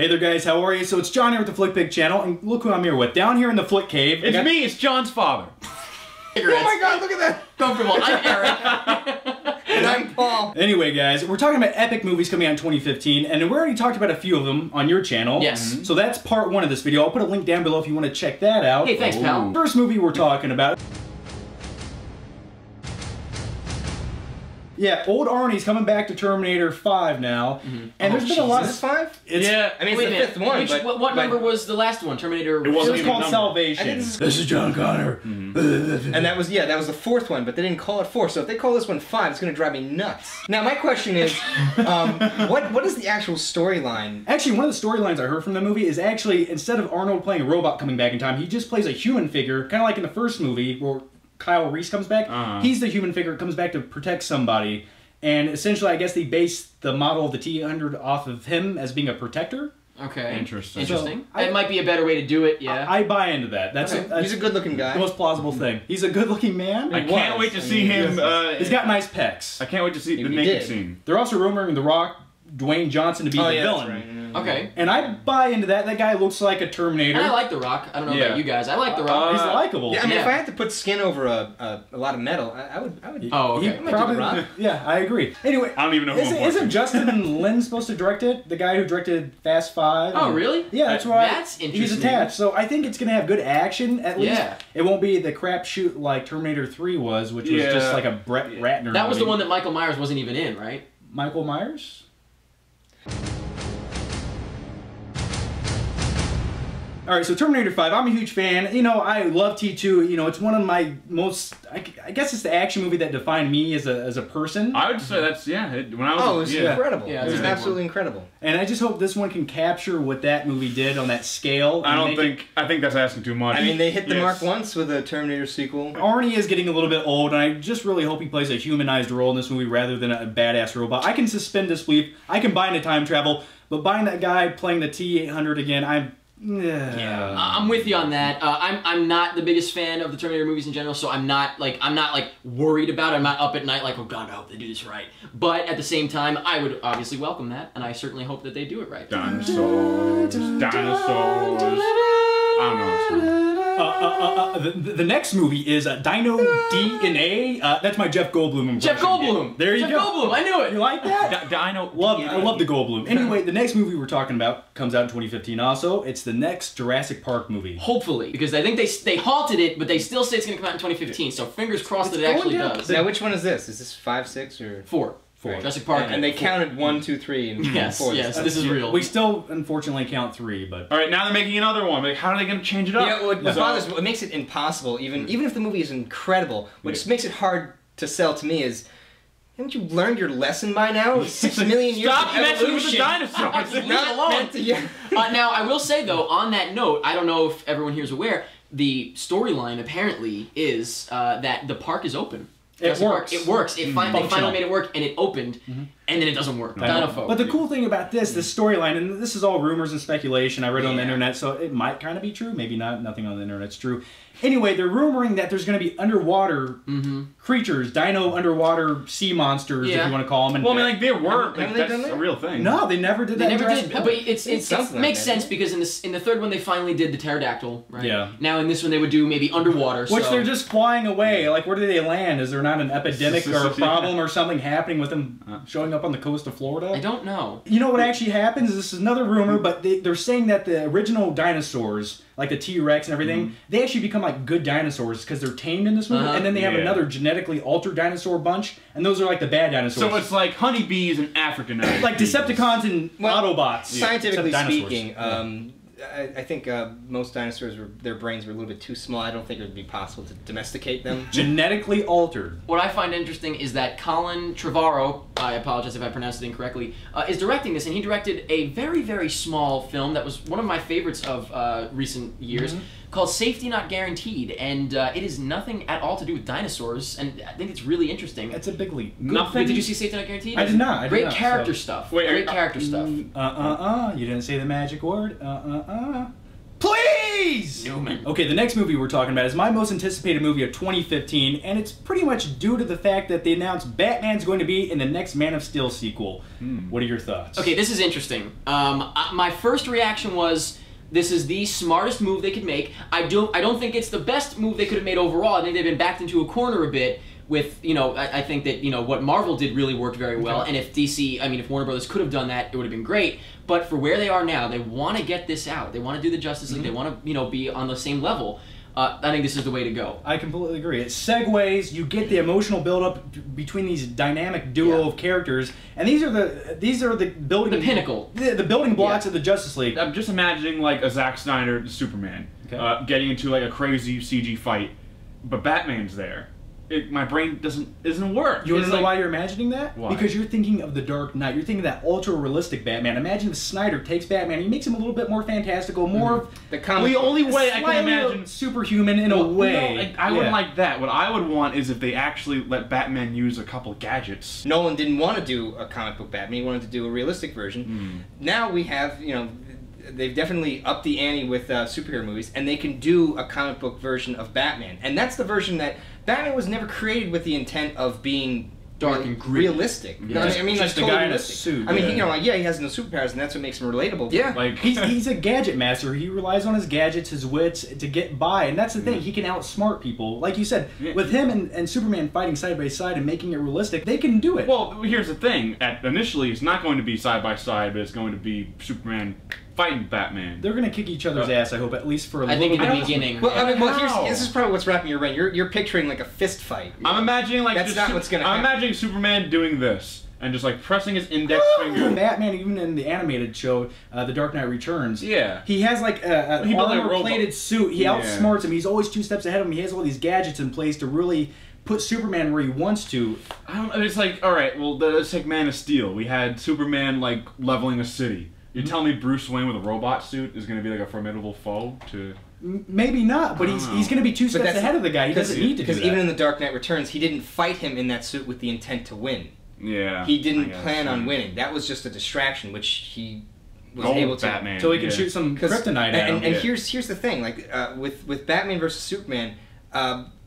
Hey there guys, how are you? So it's John here with the Flick Pig channel, and look who I'm here with. Down here in the Flick Cave. It's me, it's John's father. Oh my god, look at that! Comfortable. I'm Eric. And I'm Paul. Anyway guys, we're talking about epic movies coming out in 2015, and we already talked about a few of them on your channel. Yes. So that's part one of this video. I'll put a link down below if you want to check that out. Hey, thanks, pal. First movie we're talking about. Yeah, old Arnie's coming back to Terminator 5 now, and there's been a lot of... Is this 5? Yeah, I mean, it's the fifth one, what number was the last one? Terminator... It was called number. Salvation. This is John Connor. And that was, that was the fourth one, but they didn't call it 4, so if they call this one 5, it's going to drive me nuts. Now, my question is, what is the actual storyline? Actually, one of the storylines I heard from the movie is actually, instead of Arnold playing a robot coming back in time, he just plays a human figure, kind of like in the first movie, where Kyle Reese comes back. He's the human figure that comes back to protect somebody. And essentially, I guess they based the model of the T-800 off of him as being a protector. Okay. Interesting. Interesting. It might be a better way to do it, yeah. I buy into that. That's He's a good-looking guy. The most plausible thing. He's a good-looking man. I can't wait to see him. He's got nice pecs. I can't wait to see the naked scene. They're also rumoring The Rock, Dwayne Johnson, to be the villain. That's right. Okay. And I buy into that. That guy looks like a Terminator. And I like The Rock. I don't know about you guys. I like The Rock. He's likable. Yeah, I mean, if I had to put skin over a lot of metal, I would. Oh, okay. Probably. Yeah, I agree. Anyway, I don't even know who isn't Justin Lin supposed to direct it? The guy who directed Fast 5? Oh, really? Yeah, that's right. That's interesting. He's attached, so I think it's gonna have good action. At least it won't be the crapshoot like Terminator 3 was, which was just like a Brett Ratner. That was the one that Michael Myers wasn't even in, right? Michael Myers. Alright, so Terminator 5, I'm a huge fan. You know, I love T2. You know, it's one of my most... I guess it's the action movie that defined me as a person. I would say that's, when I was... Oh, it was incredible. Yeah, it was absolutely incredible. And I just hope this one can capture what that movie did on that scale. I think that's asking too much. I mean, they hit the mark once with a Terminator sequel. Arnie is getting a little bit old, and I just really hope he plays a humanized role in this movie rather than a badass robot. I can suspend disbelief. I can buy into time travel, but buying that guy playing the T-800 again, Yeah, I'm with you on that. I'm not the biggest fan of the Terminator movies in general, so I'm not worried about it. I'm not up at night like, oh god, I hope they do this right. But at the same time, I would obviously welcome that, and I certainly hope that they do it right. Dinosaurs. I don't know. The next movie is Dino DNA. That's my Jeff Goldblum impression. Jeff Goldblum! There you go. Jeff Goldblum, I knew it! You like that? Dino. I love the Goldblum. Anyway, the next movie we're talking about comes out in 2015 also. It's the next Jurassic Park movie. Hopefully, because I think they halted it, but they still say it's going to come out in 2015, so fingers crossed that it actually does. Now, which one is this? Is this 5, 6, or 4? Jurassic Park. And they counted 1, 2, 3, and 4. Yes, this is real. We still, unfortunately, count 3, but... Alright, now they're making another one. Like, how are they going to change it up? Yeah, what makes it impossible, even if the movie is incredible, what just makes it hard to sell to me is, haven't you learned your lesson by now? 6 million years Stop of messing with evolution. the dinosaurs! Leave it alone. Now, I will say, though, on that note, I don't know if everyone here is aware, the storyline, apparently, is that the park is open. It works. It works. They finally made it work, and it opened, and then it doesn't work. But the cool thing about this storyline, and this is all rumors and speculation, I read on the internet, so it might kind of be true, maybe not, nothing on the internet's true. Anyway, they're rumoring that there's going to be underwater creatures, dino underwater sea monsters, if you want to call them. And well, I mean, like, they were. That's a real thing. No, they never did that. They never did, but it makes sense because in the third one they finally did the pterodactyl, right? Yeah. Now in this one they would do maybe underwater. Which they're just flying away. Like, where do they land? Is there not an epidemic or a problem or something happening with them showing up on the coast of Florida? I don't know. You know what actually happens? This is another rumor, but they're saying that the original dinosaurs, like the T-Rex and everything, they actually become like good dinosaurs because they're tamed in this movie, and then they have another genetically altered dinosaur bunch, and those are like the bad dinosaurs. So it's like honeybees and African like Decepticons and Autobots. Scientifically speaking, I think most dinosaurs, their brains were a little bit too small. I don't think it would be possible to domesticate them. Genetically altered. What I find interesting is that Colin Trevorrow, I apologize if I pronounced it incorrectly, is directing this, and he directed a very, very small film that was one of my favorites of recent years, called Safety Not Guaranteed, and it is nothing at all to do with dinosaurs, and I think it's really interesting. It's a big leap. Nothing? Did you see Safety Not Guaranteed? I did not. Great character stuff. Great character stuff. You didn't say the magic word. Please! Please! Newman. Okay, the next movie we're talking about is my most anticipated movie of 2015, and it's pretty much due to the fact that they announced Batman's going to be in the next Man of Steel sequel. What are your thoughts? Okay, this is interesting. My first reaction was, this is the smartest move they could make. I don't think it's the best move they could have made overall. I think they've been backed into a corner a bit with, I think that, what Marvel did really worked very well. And if if Warner Brothers could have done that, it would have been great. But for where they are now, they want to get this out. They want to do the Justice League. They want to, be on the same level. I think this is the way to go. I completely agree. It segues. You get the emotional buildup between these dynamic duo of characters, and these are the building the pinnacle, the building blocks of the Justice League. I'm just imagining like a Zack Snyder Superman getting into like a crazy CG fight, but Batman's there. My brain doesn't work. You want to know why you're imagining that? Why? Because you're thinking of the Dark Knight. You're thinking of that ultra-realistic Batman. Imagine if Snyder takes Batman and he makes him a little bit more fantastical, more of the comic. The only way I can imagine superhuman in a way. I wouldn't like that. What I would want is if they actually let Batman use a couple gadgets. Nolan didn't want to do a comic book Batman. He wanted to do a realistic version. Now we have, they've definitely upped the ante with superhero movies, and they can do a comic book version of Batman. And that's the version that Batman was never created with the intent of being dark and gritty. Realistic. Yeah. I mean, just like totally guy realistic. in a suit. I mean, he has no superpowers, and that's what makes him relatable. Yeah. Like he's a gadget master. He relies on his gadgets, his wits to get by, and that's the thing. He can outsmart people. Like you said, with him and Superman fighting side by side and making it realistic, they can do it. Well, here's the thing. Initially, it's not going to be side by side, but it's going to be Superman fighting Batman. They're gonna kick each other's ass, I hope, at least for a I little think in bit. the beginning. Well, this is probably what's wrapping your brain. You're picturing like a fist fight. I'm imagining like that's not what's gonna happen. I'm imagining Superman doing this and just like pressing his index finger. Batman, even in the animated show, The Dark Knight Returns, Yeah. he has like a He built a armor-plated suit. He outsmarts him. He's always 2 steps ahead of him. He has all these gadgets in place to really put Superman where he wants to. I don't know. It's like, all right, well, let's take Man of Steel. We had Superman like leveling a city. You tell me Bruce Wayne with a robot suit is going to be like a formidable foe to... Maybe not, but he's going to be 2 steps ahead of the guy. He doesn't need to do that. Because even in The Dark Knight Returns, he didn't fight him in that suit with the intent to win. Yeah. He didn't plan on winning. That was just a distraction, which he was able to... Batman. So he can shoot some kryptonite at him. And here's the thing, like, with Batman versus Superman,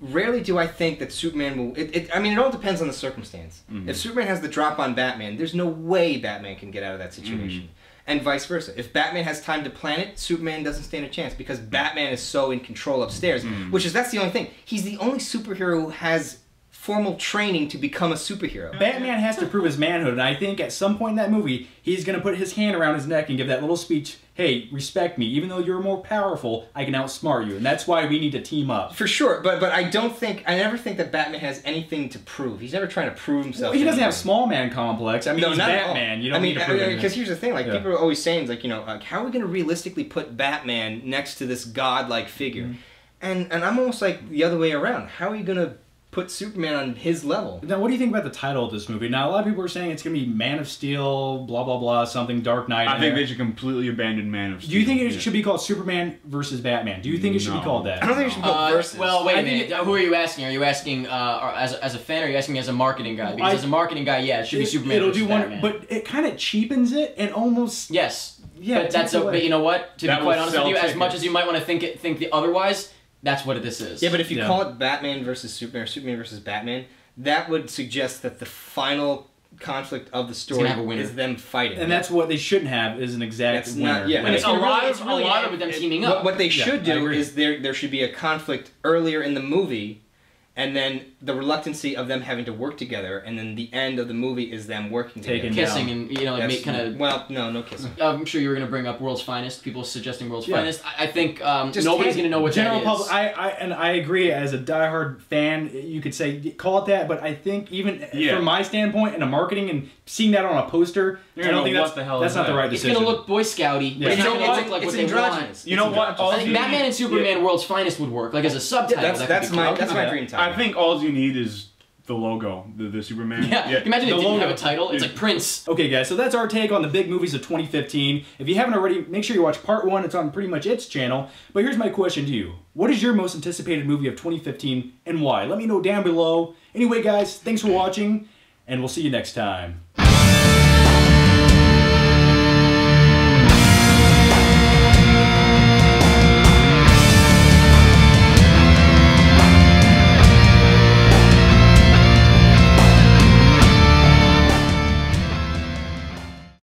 rarely do I think that Superman will... I mean, it all depends on the circumstance. If Superman has the drop on Batman, there's no way Batman can get out of that situation. And vice versa. If Batman has time to plan it, Superman doesn't stand a chance because Batman is so in control upstairs. That's the only thing. He's the only superhero who has formal training to become a superhero. Batman has to prove his manhood, and I think at some point in that movie, he's going to put his hand around his neck and give that little speech, hey, respect me. Even though you're more powerful, I can outsmart you, and that's why we need to team up. For sure, but I never think that Batman has anything to prove. He's never trying to prove himself. Well, he doesn't have small man complex. I mean, he's Batman. You don't need to prove him. Because here's the thing, like, people are always saying, like, how are we going to realistically put Batman next to this godlike figure? And I'm almost like the other way around. How are you going to put Superman on his level? Now, what do you think about the title of this movie? Now, a lot of people are saying it's going to be Man of Steel, blah, blah, blah, something, Dark Knight. I think they should completely abandon Man of Steel. Do you think it should be called Superman versus Batman? Do you think it should be called that? I don't think it should be called versus. Well, wait a minute. Who are you asking? Are you asking as a fan, or are you asking me as a marketing guy? Because as a marketing guy, yeah, it should be Superman versus Batman. But it kind of cheapens it and almost... Yes. Yeah, but you know what? To be quite honest with you, as much as you might want to think the otherwise, that's what this is. Yeah, but if you call it Batman versus Superman, or Superman versus Batman, that would suggest that the final conflict of the story is them fighting. And that's what they shouldn't have, is an exact winner. And it's a lot of them teaming up. What they should do is there should be a conflict earlier in the movie, and then the reluctancy of them having to work together, and then the end of the movie is them working together. Kissing and, make kind of... Well, no kissing. I'm sure you were going to bring up World's Finest, people suggesting World's Finest. I think nobody's going to know what that is. Public, I agree, as a diehard fan, you could say, call it that, but I think even from my standpoint, in a marketing and seeing that on a poster, I don't think that's not the right decision. It's going to look Boy Scouty, but it's not going to look like what they want. You know what? I think Batman and Superman World's Finest would work, like as a subtitle. That's my dream title. I think all you need is the logo, the Superman. Yeah. Imagine it didn't have a title. It's like Prince. Okay, guys, so that's our take on the big movies of 2015. If you haven't already, make sure you watch part 1. It's on pretty much its channel. But here's my question to you. What is your most anticipated movie of 2015 and why? Let me know down below. Anyway, guys, thanks for watching, and we'll see you next time.